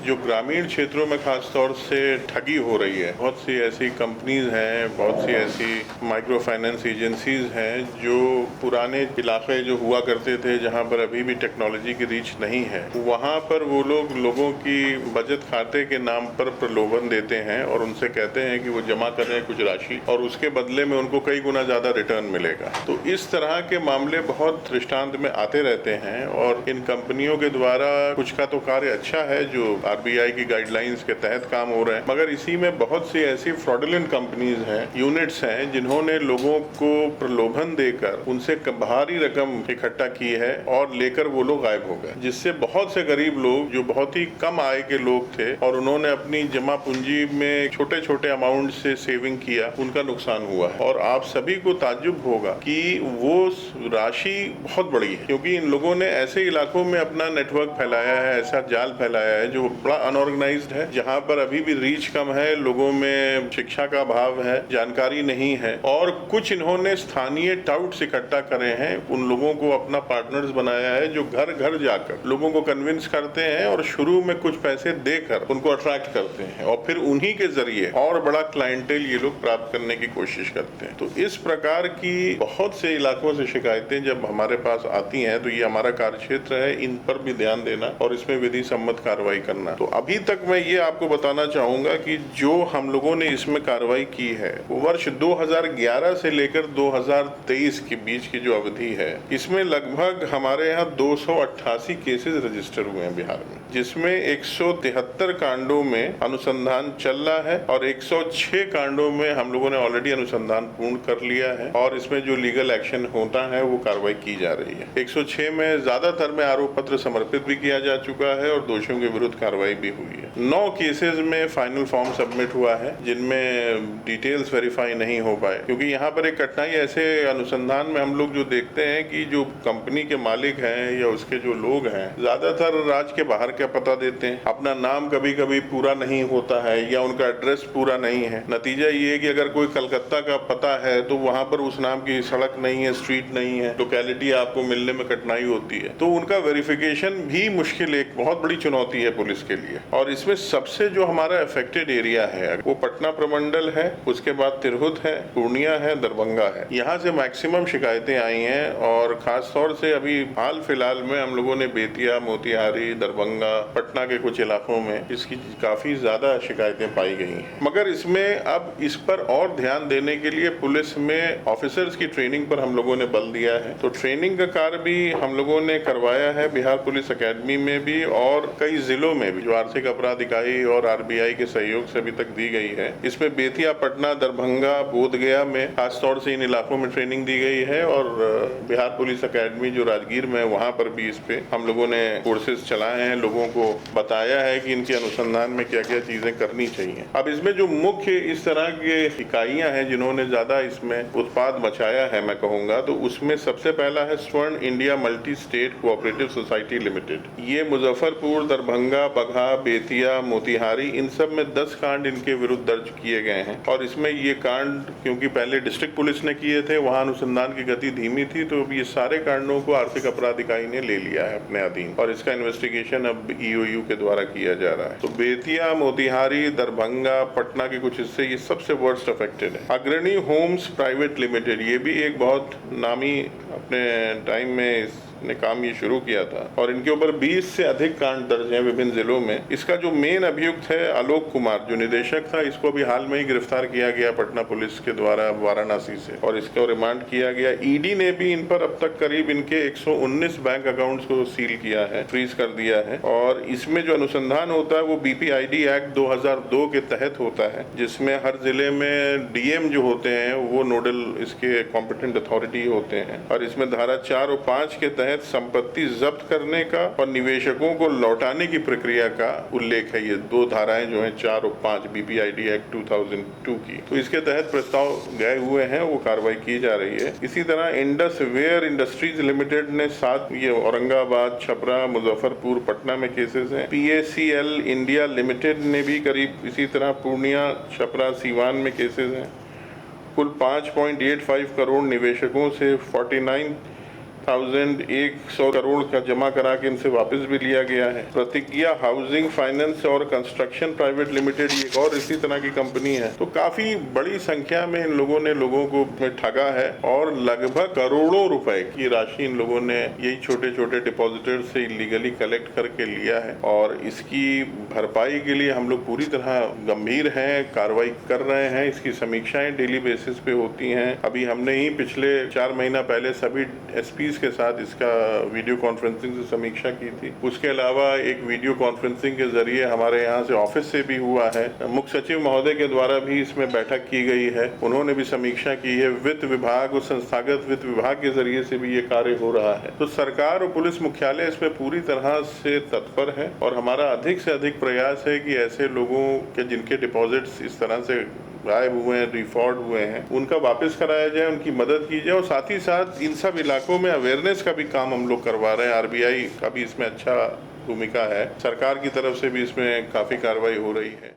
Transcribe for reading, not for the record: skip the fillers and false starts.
जो ग्रामीण क्षेत्रों में खास तौर से ठगी हो रही है। बहुत सी ऐसी कंपनीज हैं, बहुत सी ऐसी माइक्रो फाइनेंस एजेंसीज हैं जो पुराने इलाके जो हुआ करते थे, जहां पर अभी भी टेक्नोलॉजी की रीच नहीं है, वहां पर वो लोगों की बचत खाते के नाम पर प्रलोभन देते हैं और उनसे कहते हैं कि वो जमा करें कुछ राशि और उसके बदले में उनको कई गुना ज्यादा रिटर्न मिलेगा। तो इस तरह के मामले बहुत दृष्टांत में आते रहते हैं और इन कंपनियों के द्वारा कुछ का तो कार्य अच्छा है जो आरबीआई की गाइडलाइंस के तहत काम हो रहे हैं, मगर इसी में बहुत सी ऐसी फ्रॉडुलेंट कंपनीज हैं, यूनिट्स हैं, जिन्होंने लोगों को प्रलोभन देकर उनसे भारी रकम इकट्ठा की है और लेकर वो लोग गायब हो गए, जिससे बहुत से गरीब लोग जो बहुत ही कम आय के लोग थे और उन्होंने अपनी जमा पूंजी में छोटे छोटे अमाउंट से सेविंग किया, उनका नुकसान हुआ है। और आप सभी को ताज्जुब होगा कि वो राशि बहुत बड़ी है, क्योंकि इन लोगों ने ऐसे इलाकों में अपना नेटवर्क फैलाया है, ऐसा जाल फैलाया है जो बड़ा अनऑर्गेनाइज्ड है, जहां पर अभी भी रीच कम है, लोगों में शिक्षा का अभाव है, जानकारी नहीं है। और कुछ इन्होंने स्थानीय टाउट्स इकट्ठा करे हैं, उन लोगों को अपना पार्टनर्स बनाया है जो घर घर जाकर लोगों को कन्विंस करते हैं और शुरू में कुछ पैसे देकर उनको अट्रैक्ट करते हैं और फिर उन्हीं के जरिए और बड़ा क्लाइंटेल ये लोग प्राप्त करने की कोशिश करते हैं। तो इस प्रकार की बहुत से इलाकों से शिकायतें जब हमारे पास आती हैं तो ये हमारा कार्यक्षेत्र है, इन पर भी ध्यान देना और इसमें विधि सम्मत कार्रवाई करना। तो अभी तक मैं ये आपको बताना चाहूंगा कि जो हम लोगों ने इसमें कार्रवाई की है, वर्ष 2011 से लेकर 2023 के बीच की जो अवधि है, इसमें लगभग हमारे यहाँ 288 केसेस रजिस्टर हुए हैं बिहार में, जिसमें 173 कांडों में अनुसंधान चल रहा है और 106 कांडों में हम लोगों ने ऑलरेडी अनुसंधान पूर्ण कर लिया है और इसमें जो लीगल एक्शन होता है वो कार्रवाई की जा रही है। 106 में ज्यादातर में आरोप पत्र समर्पित भी किया जा चुका है और दोषियों के विरुद्ध कार्रवाई भी हुई है। 9 केसेस में फाइनल फॉर्म सबमिट हुआ है, जिनमें डिटेल्स वेरीफाई नहीं हो पाए, क्योंकि यहाँ पर एक कठिनाई ऐसे अनुसंधान में हम लोग जो देखते हैं कि जो कंपनी के मालिक हैं या उसके जो लोग हैं, ज्यादातर राज्य के बाहर का पता देते हैं, अपना नाम कभी कभी पूरा नहीं होता है या उनका एड्रेस पूरा नहीं है। नतीजा ये है कि अगर कोई कलकत्ता का पता है तो वहां पर उस नाम की सड़क नहीं है, स्ट्रीट नहीं है, लोकेलिटी आपको मिलने में कठिनाई होती है। तो उनका वेरिफिकेशन भी मुश्किल, एक बहुत बड़ी चुनौती है पुलिस के लिए। और इसमें सबसे जो हमारा अफेक्टेड एरिया है वो पटना प्रमंडल है, उसके बाद तिरहुत है, पूर्णिया है, दरभंगा है। यहाँ से मैक्सिमम शिकायतें आई हैं और खास तौर से अभी हाल फिलहाल में हम लोगों ने बेतिया, मोतिहारी, दरभंगा, पटना के कुछ इलाकों में इसकी काफी ज्यादा शिकायतें पाई गई हैं। मगर इसमें अब इस पर और ध्यान देने के लिए पुलिस में ऑफिसर्स की ट्रेनिंग पर हम लोगों ने बल दिया है। तो ट्रेनिंग का कार्य भी हम लोगों ने करवाया है बिहार पुलिस अकेडमी में भी और कई जिलों में भी, जो आर्थिक अपराध इकाई और आरबीआई के सहयोग से अभी तक दी गई है। इसमें बेतिया, पटना, दरभंगा, बोधगया में खासतौर से इन इलाकों में ट्रेनिंग दी गई है और बिहार पुलिस अकेडमी जो राजगीर में है वहाँ पर भी इस पे हम लोगों ने कोर्सेज चलाए हैं, लोगों को बताया है कि इनके अनुसंधान में क्या क्या चीजें करनी चाहिए। अब इसमें जो मुख्य इस तरह के इकाइयां हैं जिन्होंने ज्यादा इसमें उत्पाद मचाया है, मैं कहूँगा, तो उसमें सबसे पहला है स्वर्ण India multi state cooperative society limited. ये मुजफ्फरपुर, दरभंगा, बगहा, बेतिया, मोतिहारी, इन सब में 10 कांड इनके विरुद्ध दर्ज किए गए हैं। और इसमें ये कांड क्योंकि पहले डिस्ट्रिक्ट पुलिस ने किए थे, वहाँ अनुसंधान की गति धीमी थी, तो अब ये सारे कांडों को आर्थिक अपराध इकाई ने ले लिया है अपने अधीन और इसका इन्वेस्टिगेशन अब ईओयू के द्वारा किया जा रहा है। तो बेतिया, मोतिहारी, दरभंगा, पटना के कुछ हिस्से ये सबसे वर्स्ट अफेक्टेड है। अग्रणी होम्स प्राइवेट लिमिटेड, ये भी एक बहुत नामी अपने टाइम में ने काम ये शुरू किया था और इनके ऊपर 20 से अधिक कांड दर्ज हैं विभिन्न जिलों में। इसका जो मेन अभियुक्त है आलोक कुमार, जो निदेशक था, इसको भी हाल में ही गिरफ्तार किया गया पटना पुलिस के द्वारा वाराणसी से और इसको रिमांड किया गया। ईडी ने भी इन पर अब तक करीब इनके 119 बैंक अकाउंट्स को सील किया है, फ्रीज कर दिया है। और इसमें जो अनुसंधान होता है वो बीपीआईडी एक्ट 2002 के तहत होता है, जिसमें हर जिले में डीएम जो होते हैं वो नोडल इसके कॉम्पिटेंट अथॉरिटी होते हैं और इसमें धारा 4 और 5 के तहत संपत्ति जब्त करने का और निवेशकों को लौटाने की प्रक्रिया का उल्लेख है। ये 2 धाराएं जो हैं 4 और 5 बीपीआईडी एक्ट 2002 की, तो इसके तहत प्रस्ताव गए हुए हैं, वो कार्रवाई की जा रही है। इसी तरह इंडस वेयर इंडस्ट्रीज लिमिटेड ने 7, ये औरंगाबाद, छपरा, मुजफ्फरपुर, पटना में केसेस हैं। पीएसीएल इंडिया लिमिटेड ने भी करीब इसी तरह पूर्णिया, छपरा, सीवान में केसेस हैं। कुल 5.85 करोड़ निवेशकों से 49 100 करोड़ का जमा करा के इनसे वापस भी लिया गया है। प्रतिज्ञा हाउसिंग फाइनेंस और कंस्ट्रक्शन प्राइवेट लिमिटेड एक और इसी तरह की कंपनी है। तो काफी बड़ी संख्या में इन लोगों ने लोगों को ठगा है और लगभग करोड़ों रुपए की राशि इन लोगों ने यही छोटे छोटे डिपॉजिटर से इलीगली कलेक्ट करके लिया है और इसकी भरपाई के लिए हम लोग पूरी तरह गंभीर हैं, कार्रवाई कर रहे हैं। इसकी समीक्षाएं डेली बेसिस पे होती हैं। अभी हमने ही पिछले 4 महीना पहले सभी एसपीज के साथ इसका वीडियो कॉन्फ्रेंसिंग से समीक्षा की थी। उसके अलावा एक वीडियो कॉन्फ्रेंसिंग के जरिए हमारे यहाँ से ऑफिस से भी हुआ है। मुख्य सचिव महोदय के द्वारा भी इसमें बैठक की गई है, उन्होंने भी समीक्षा की है। वित्त विभाग और संस्थागत वित्त विभाग के जरिए से भी ये कार्य हो रहा है। तो सरकार और पुलिस मुख्यालय इसमें पूरी तरह से तत्पर है और हमारा अधिक से अधिक प्रयास है कि ऐसे लोगों के जिनके डिपॉजिट्स इस तरह से गायब हुए हैं, डिफॉल्ट हुए हैं, उनका वापस कराया जाए, उनकी मदद की जाए और साथ ही साथ इन सब इलाकों में अवेयरनेस का भी काम हम लोग करवा रहे हैं। आरबीआई का भी इसमें अच्छा भूमिका है, सरकार की तरफ से भी इसमें काफी कार्रवाई हो रही है।